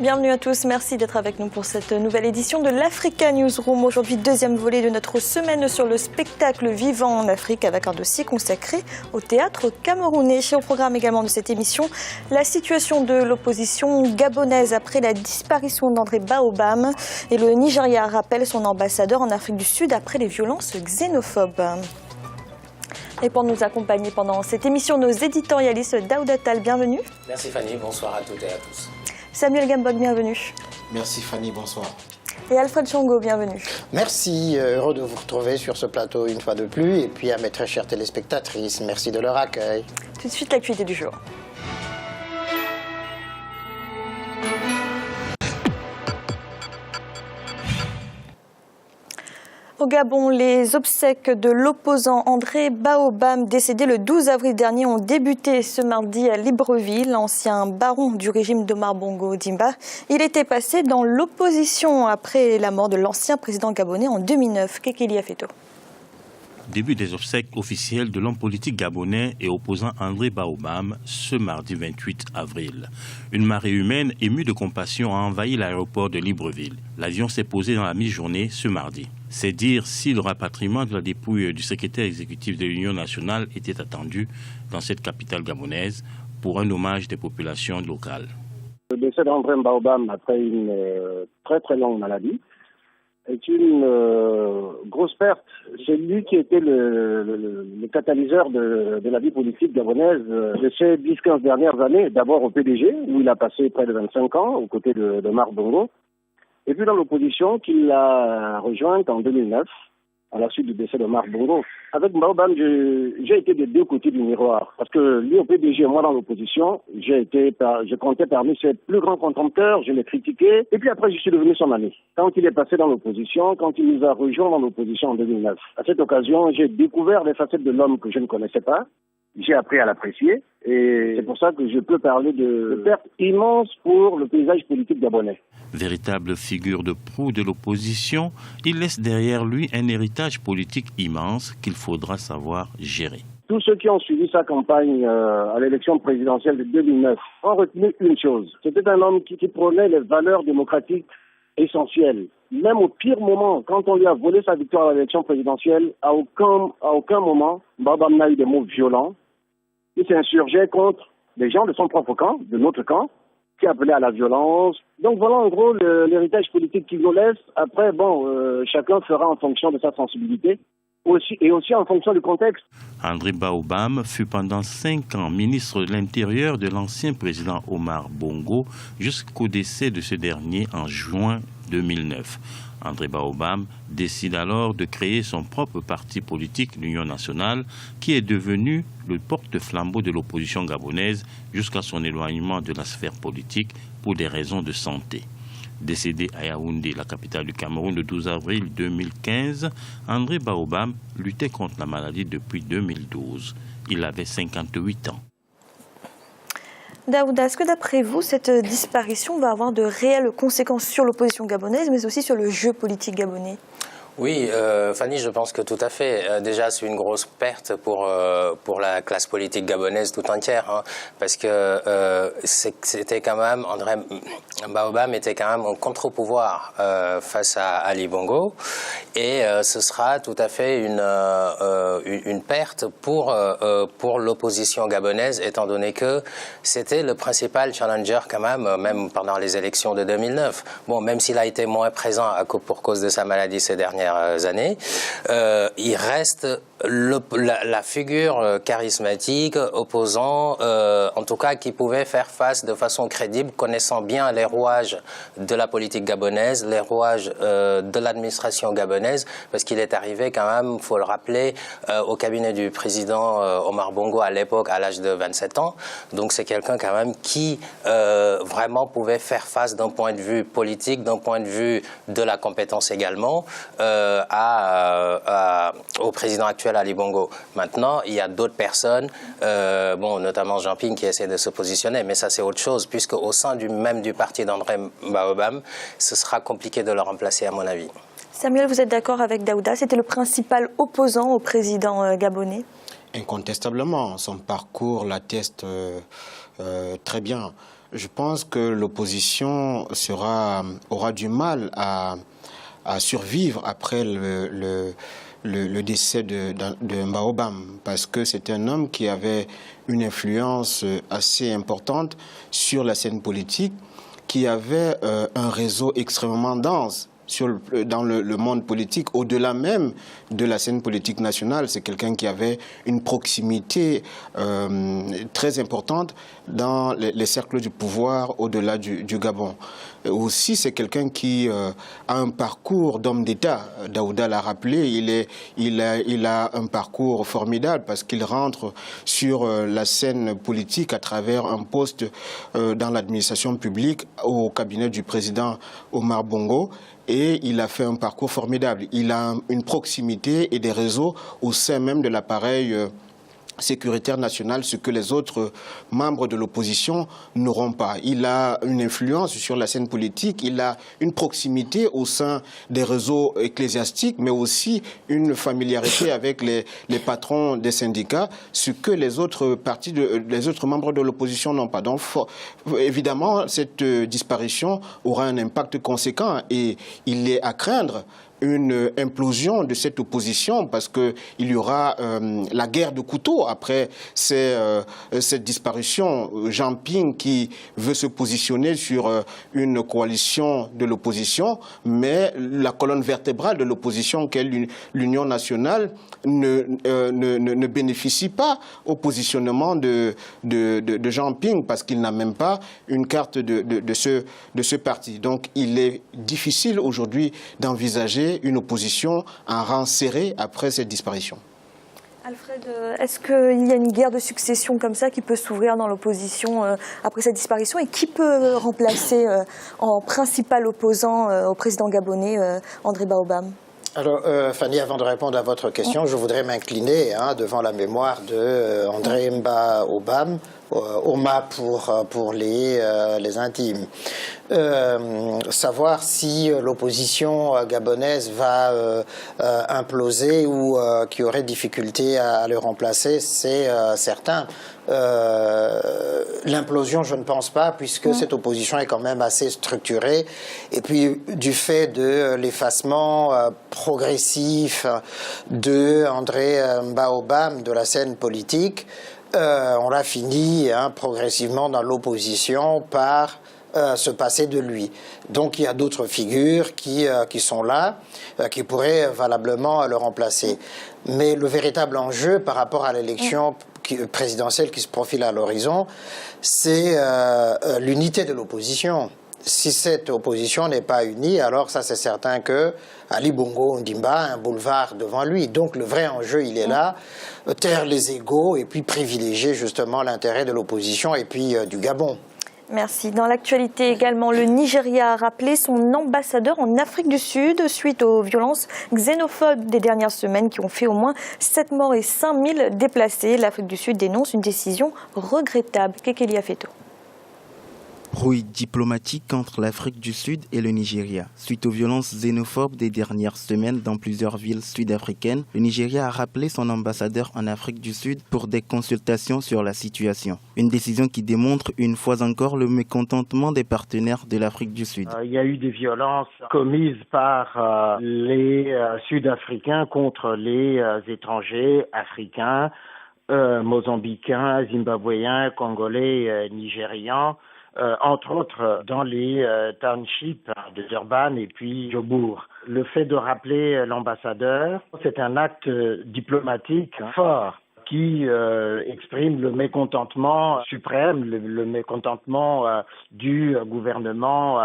Bienvenue à tous, merci d'être avec nous pour cette nouvelle édition de l'Africa Newsroom. Aujourd'hui, deuxième volet de notre semaine sur le spectacle vivant en Afrique avec un dossier consacré au théâtre camerounais. Au programme également de cette émission, la situation de l'opposition gabonaise après la disparition d'André Baobam et le Nigeria rappelle son ambassadeur en Afrique du Sud après les violences xénophobes. Et pour nous accompagner pendant cette émission, nos éditorialistes Daouda Tal, bienvenue. Merci Fanny, bonsoir à toutes et à tous. Samuel Gambog, bienvenue. Merci Fanny, bonsoir. Et Alfred Chongo, bienvenue. Merci, heureux de vous retrouver sur ce plateau une fois de plus. Et puis à mes très chères téléspectatrices, merci de leur accueil. Tout de suite, l'actualité du jour. Au Gabon, les obsèques de l'opposant André Baobam, décédé le 12 avril dernier, ont débuté ce mardi à Libreville. Ancien baron du régime d'Omar Bongo Ondimba, il était passé dans l'opposition après la mort de l'ancien président gabonais en 2009. Kekeli Afeto. Début des obsèques officielles de l'homme politique gabonais et opposant André Baobam ce mardi 28 avril. Une marée humaine émue de compassion a envahi l'aéroport de Libreville. L'avion s'est posé dans la mi-journée ce mardi. C'est dire si le rapatriement de la dépouille du secrétaire exécutif de l'Union nationale était attendu dans cette capitale gabonaise pour un hommage des populations locales. Le décès d'André Baobam après une très longue maladie est une grosse perte. C'est lui qui était le catalyseur de la vie politique gabonaise de ces 10-15 dernières années. D'abord au PDG, où il a passé près de 25 ans, aux côtés de Omar Bongo. Et puis dans l'opposition, qu'il a rejointe en 2009, à la suite du décès d'Omar Bongo. Avec Baobam, j'ai été des deux côtés du miroir. Parce que lui au PDG et moi dans l'opposition, je comptais parmi ses plus grands contempteurs, je l'ai critiqué. Et puis après, je suis devenu son ami. Quand il est passé dans l'opposition, quand il nous a rejoints dans l'opposition en 2009. À cette occasion, j'ai découvert des facettes de l'homme que je ne connaissais pas. J'ai appris à l'apprécier et c'est pour ça que je peux parler de perte immense pour le paysage politique gabonais. Véritable figure de proue de l'opposition, il laisse derrière lui un héritage politique immense qu'il faudra savoir gérer. Tous ceux qui ont suivi sa campagne à l'élection présidentielle de 2009 ont retenu une chose. C'était un homme qui prônait les valeurs démocratiques essentielles. Même au pire moment, quand on lui a volé sa victoire à l'élection présidentielle, à aucun moment, Baobam n'a eu des mots violents. Il s'insurgeait contre des gens de son propre camp, de notre camp, qui appelaient à la violence. Donc voilà en gros l'héritage politique qu'il nous laisse. Après, chacun fera en fonction de sa sensibilité et aussi en fonction du contexte. André Baobam fut pendant 5 ans ministre de l'Intérieur de l'ancien président Omar Bongo jusqu'au décès de ce dernier en juin 2009. André Baobam décide alors de créer son propre parti politique, l'Union nationale, qui est devenu le porte-flambeau de l'opposition gabonaise jusqu'à son éloignement de la sphère politique pour des raisons de santé. Décédé à Yaoundé, la capitale du Cameroun, le 12 avril 2015, André Baobam luttait contre la maladie depuis 2012. Il avait 58 ans. Daouda, est-ce que d'après vous, cette disparition va avoir de réelles conséquences sur l'opposition gabonaise, mais aussi sur le jeu politique gabonais ? Oui, Fanny, je pense que tout à fait. Déjà, c'est une grosse perte pour la classe politique gabonaise tout entière, hein, parce que c'était quand même, André Baobam était quand même un contre-pouvoir face à Ali Bongo, et ce sera tout à fait une perte pour l'opposition gabonaise, étant donné que c'était le principal challenger quand même pendant les élections de 2009. Bon, même s'il a été moins présent pour cause de sa maladie ces dernières années, il reste la figure charismatique, opposant, en tout cas qui pouvait faire face de façon crédible, connaissant bien les rouages de la politique gabonaise, les rouages de l'administration gabonaise, parce qu'il est arrivé quand même, il faut le rappeler, au cabinet du président Omar Bongo à l'époque, à l'âge de 27 ans. Donc c'est quelqu'un quand même qui vraiment pouvait faire face d'un point de vue politique, d'un point de vue de la compétence également, au président actuel Ali Bongo. Maintenant, il y a d'autres personnes, notamment Jean Ping qui essaie de se positionner, mais ça c'est autre chose, puisque au sein même du parti d'André Baobam, ce sera compliqué de le remplacer à mon avis. Samuel, vous êtes d'accord avec Daouda? C'était le principal opposant au président gabonais? Incontestablement, son parcours l'atteste très bien. Je pense que l'opposition aura du mal à survivre après le décès de Mbaobam, parce que c'est un homme qui avait une influence assez importante sur la scène politique, qui avait un réseau extrêmement dense dans le monde politique, au-delà même de la scène politique nationale. C'est quelqu'un qui avait une proximité très importante dans les cercles du pouvoir au-delà du Gabon. Aussi, c'est quelqu'un qui a un parcours d'homme d'État. Daouda l'a rappelé, il a un parcours formidable parce qu'il rentre sur la scène politique à travers un poste dans l'administration publique au cabinet du président Omar Bongo. Et il a fait un parcours formidable. Il a une proximité et des réseaux au sein même de l'appareil sécuritaire national, ce que les autres membres de l'opposition n'auront pas. Il a une influence sur la scène politique, il a une proximité au sein des réseaux ecclésiastiques, mais aussi une familiarité avec les patrons des syndicats, ce que les autres membres de l'opposition n'ont pas. Donc, évidemment, cette disparition aura un impact conséquent et il est à craindre une implosion de cette opposition parce qu'il y aura la guerre de couteaux après cette disparition. Jean Ping qui veut se positionner sur une coalition de l'opposition, mais la colonne vertébrale de l'opposition qu'est l'Union nationale ne bénéficie pas au positionnement de Jean Ping parce qu'il n'a même pas une carte de ce parti. Donc il est difficile aujourd'hui d'envisager une opposition en rang serré après cette disparition. Alfred, est-ce qu'il y a une guerre de succession comme ça qui peut s'ouvrir dans l'opposition après cette disparition et qui peut remplacer en principal opposant au président gabonais André Baobam? Alors, Fanny, avant de répondre à votre question, je voudrais m'incliner devant la mémoire de André Baobam, Oma pour les intimes. Savoir si l'opposition gabonaise va imploser ou qu'il y aurait difficulté à le remplacer, c'est certain. L'implosion, je ne pense pas, puisque cette opposition est quand même assez structurée. Et puis, du fait de l'effacement progressif de André Baobam de la scène politique, on a fini progressivement dans l'opposition par se passer de lui. Donc il y a d'autres figures qui sont là, qui pourraient valablement le remplacer. Mais le véritable enjeu par rapport à l'élection présidentielle qui se profile à l'horizon, c'est l'unité de l'opposition. Si cette opposition n'est pas unie, alors ça c'est certain que Ali Bongo Ondimba a un boulevard devant lui. Donc le vrai enjeu, il est là, taire les égos et puis privilégier justement l'intérêt de l'opposition et puis du Gabon. Merci. Dans l'actualité également, le Nigeria a rappelé son ambassadeur en Afrique du Sud suite aux violences xénophobes des dernières semaines qui ont fait au moins 7 morts et 5000 déplacés. L'Afrique du Sud dénonce une décision regrettable. Kekeli Afeto. Brouille diplomatique entre l'Afrique du Sud et le Nigeria. Suite aux violences xénophobes des dernières semaines dans plusieurs villes sud-africaines, le Nigeria a rappelé son ambassadeur en Afrique du Sud pour des consultations sur la situation. Une décision qui démontre une fois encore le mécontentement des partenaires de l'Afrique du Sud. Il y a eu des violences commises par les Sud-Africains contre les étrangers africains, mozambicains, zimbabwéens, congolais, nigérians. Entre autres dans les townships de Durban et puis Jobour. Le fait de rappeler l'ambassadeur, c'est un acte diplomatique fort qui exprime le mécontentement suprême, le mécontentement du gouvernement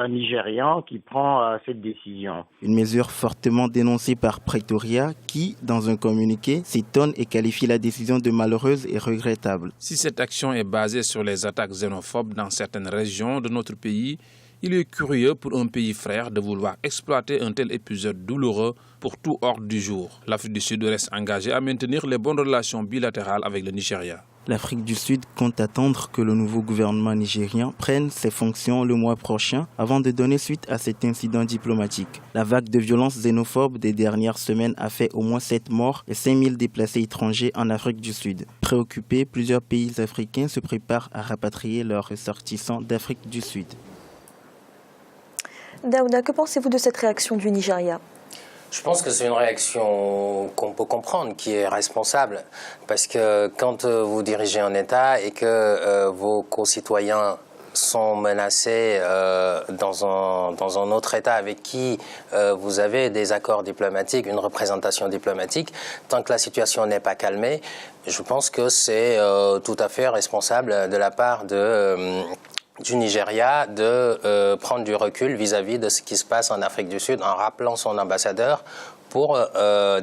nigérian qui prend cette décision. Une mesure fortement dénoncée par Pretoria qui, dans un communiqué, s'étonne et qualifie la décision de malheureuse et regrettable. Si cette action est basée sur les attaques xénophobes dans certaines régions de notre pays, il est curieux pour un pays frère de vouloir exploiter un tel épisode douloureux pour tout ordre du jour. L'Afrique du Sud reste engagée à maintenir les bonnes relations bilatérales avec le Nigeria. L'Afrique du Sud compte attendre que le nouveau gouvernement nigérien prenne ses fonctions le mois prochain avant de donner suite à cet incident diplomatique. La vague de violences xénophobes des dernières semaines a fait au moins 7 morts et 5000 déplacés étrangers en Afrique du Sud. Préoccupés, plusieurs pays africains se préparent à rapatrier leurs ressortissants d'Afrique du Sud. Daouda, que pensez-vous de cette réaction du Nigeria ? Je pense que c'est une réaction qu'on peut comprendre, qui est responsable. Parce que quand vous dirigez un État et que vos concitoyens sont menacés dans un autre État avec qui vous avez des accords diplomatiques, une représentation diplomatique, tant que la situation n'est pas calmée, je pense que c'est tout à fait responsable de la part du Nigeria de prendre du recul vis-à-vis de ce qui se passe en Afrique du Sud en rappelant son ambassadeur pour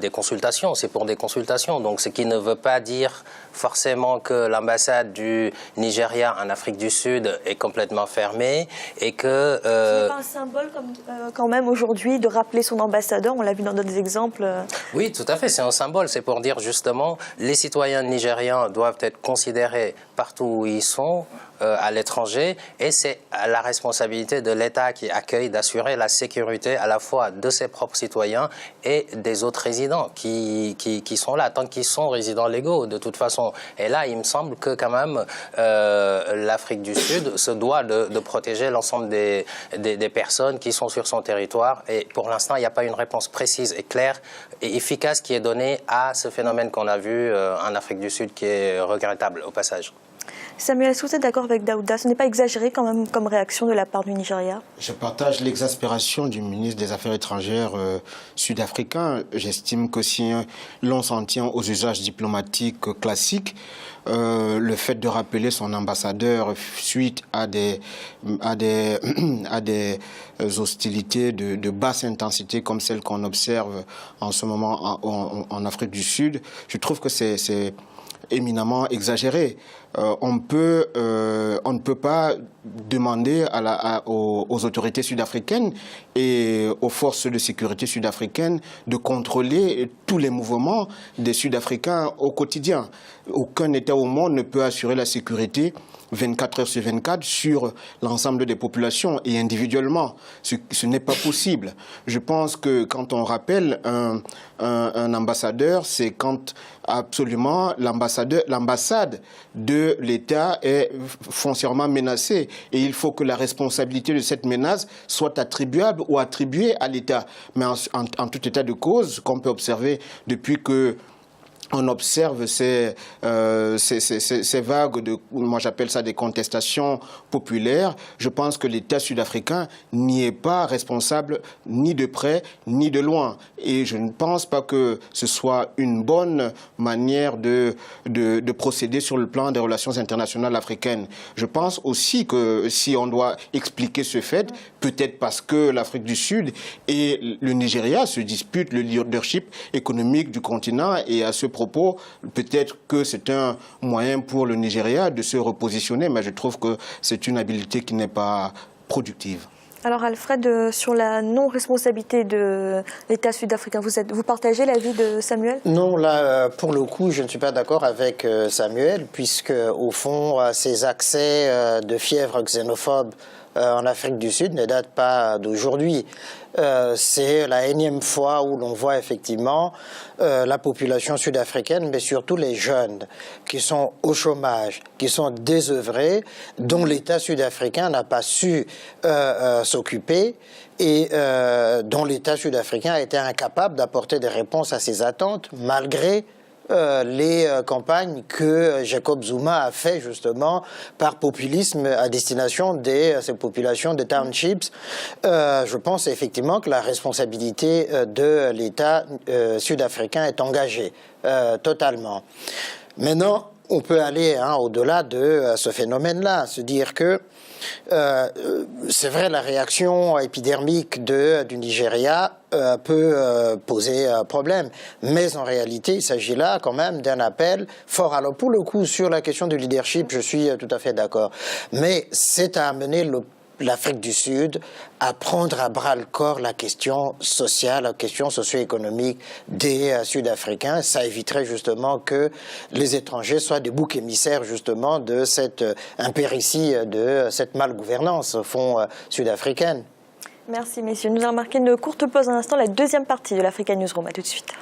des consultations. C'est pour des consultations. Donc, ce qui ne veut pas dire forcément que l'ambassade du Nigeria en Afrique du Sud est complètement fermée et que... Ce n'est pas un symbole quand même aujourd'hui de rappeler son ambassadeur, on l'a vu dans d'autres exemples. Oui, tout à fait, c'est un symbole. C'est pour dire justement les citoyens nigérians doivent être considérés partout où ils sont, à l'étranger, et c'est la responsabilité de l'État qui accueille d'assurer la sécurité à la fois de ses propres citoyens et des autres résidents qui sont là, tant qu'ils sont résidents légaux de toute façon. Et là, il me semble que quand même l'Afrique du Sud se doit de protéger l'ensemble des personnes qui sont sur son territoire. Et pour l'instant, il n'y a pas une réponse précise et claire et efficace qui est donnée à ce phénomène qu'on a vu en Afrique du Sud, qui est regrettable au passage. Samuel, est-ce que vous êtes d'accord avec Daouda? Ce n'est pas exagéré quand même comme réaction de la part du Nigeria? Je partage l'exaspération du ministre des Affaires étrangères sud-africain. J'estime que si l'on s'en tient aux usages diplomatiques classiques, le fait de rappeler son ambassadeur suite à des hostilités de basse intensité comme celles qu'on observe en ce moment en Afrique du Sud, je trouve que c'est éminemment exagéré. On ne peut pas demander aux autorités sud-africaines et aux forces de sécurité sud-africaines de contrôler tous les mouvements des Sud-Africains au quotidien. Aucun État au monde ne peut assurer la sécurité 24 heures sur 24 sur l'ensemble des populations et individuellement. Ce n'est pas possible. Je pense que quand on rappelle un ambassadeur, c'est quand absolument l'ambassade de l'État est foncièrement menacée. Et il faut que la responsabilité de cette menace soit attribuable ou attribuée à l'État. Mais en tout état de cause, qu'on peut observer depuis que on observe ces vagues moi j'appelle ça des contestations populaires. Je pense que l'État sud-africain n'y est pas responsable ni de près ni de loin. Et je ne pense pas que ce soit une bonne manière de procéder sur le plan des relations internationales africaines. Je pense aussi que si on doit expliquer ce fait, peut-être parce que l'Afrique du Sud et le Nigeria se disputent le leadership économique du continent, et à ce propos, peut-être que c'est un moyen pour le Nigeria de se repositionner, mais je trouve que c'est une habileté qui n'est pas productive. Alors Alfred, sur la non-responsabilité de l'État sud-africain, vous partagez l'avis de Samuel? Non, là, pour le coup, je ne suis pas d'accord avec Samuel, puisque au fond, ces accès de fièvre xénophobe en Afrique du Sud ne datent pas d'aujourd'hui. C'est la énième fois où l'on voit effectivement la population sud-africaine, mais surtout les jeunes qui sont au chômage, qui sont désœuvrés, dont l'État sud-africain n'a pas su s'occuper et dont l'État sud-africain a été incapable d'apporter des réponses à ces attentes, malgré les campagnes que Jacob Zuma a fait justement par populisme à destination de ces populations des townships. Je pense effectivement que la responsabilité de l'État sud-africain est engagée totalement. Maintenant, on peut aller au-delà de ce phénomène-là, se dire que c'est vrai, la réaction épidermique du Nigeria peut poser problème, mais en réalité, il s'agit là quand même d'un appel fort. Alors pour le coup, sur la question du leadership, je suis tout à fait d'accord, mais c'est à amener l'Afrique du Sud à prendre à bras-le-corps la question sociale, la question socio-économique des Sud-Africains. Ça éviterait justement que les étrangers soient des boucs émissaires justement de cette impéritie, de cette malgouvernance au fond sud-africaine. Merci messieurs. Nous allons marquer une courte pause un instant, la deuxième partie de l'Africa Newsroom. À tout de suite.